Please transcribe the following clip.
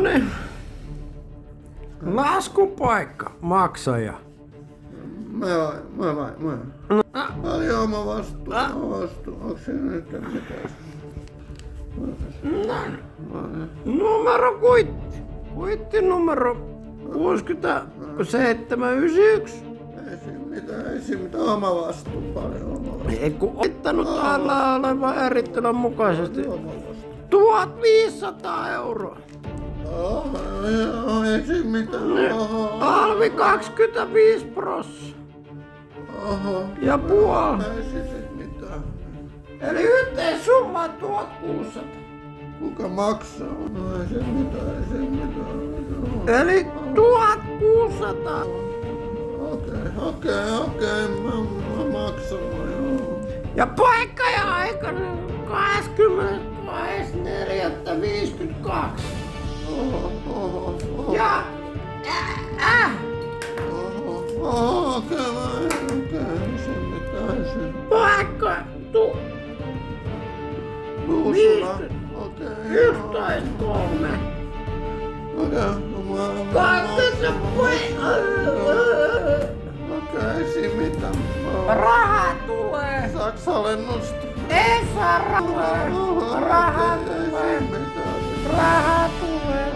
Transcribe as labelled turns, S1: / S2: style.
S1: Niin. Laskupaikka, maksaja.
S2: Mä. Paljon oma vastuu. Onko se nyt mitään?
S1: Numero kuitti numero 6791.
S2: Ei siinä mitään oma vastuu, paljon oma vastuu.
S1: Ei kun ottanut täällä olevan erittelyn mukaisesti.
S2: Oma vastuu.
S1: 1500 euroa.
S2: Ei siinä mitään.
S1: Alvi 25%. Ja puoli.
S2: Ei siinä mitään.
S1: Eli yhteissumma 1600.
S2: Kuka maksaa? No ei siinä mitään.
S1: Eli 1600.
S2: Okei. Mä maksan. Joo.
S1: Ja paikka ja aika 20.4.52. Ja
S2: Okei, se mitään.
S1: paikka
S2: Tuusula.
S1: 11.3.
S2: Okei, siinä mitään.
S1: Raha tulee.
S2: Saaks alennusta?
S1: Ei saa rahaa. Raha tulee. Raha tulee.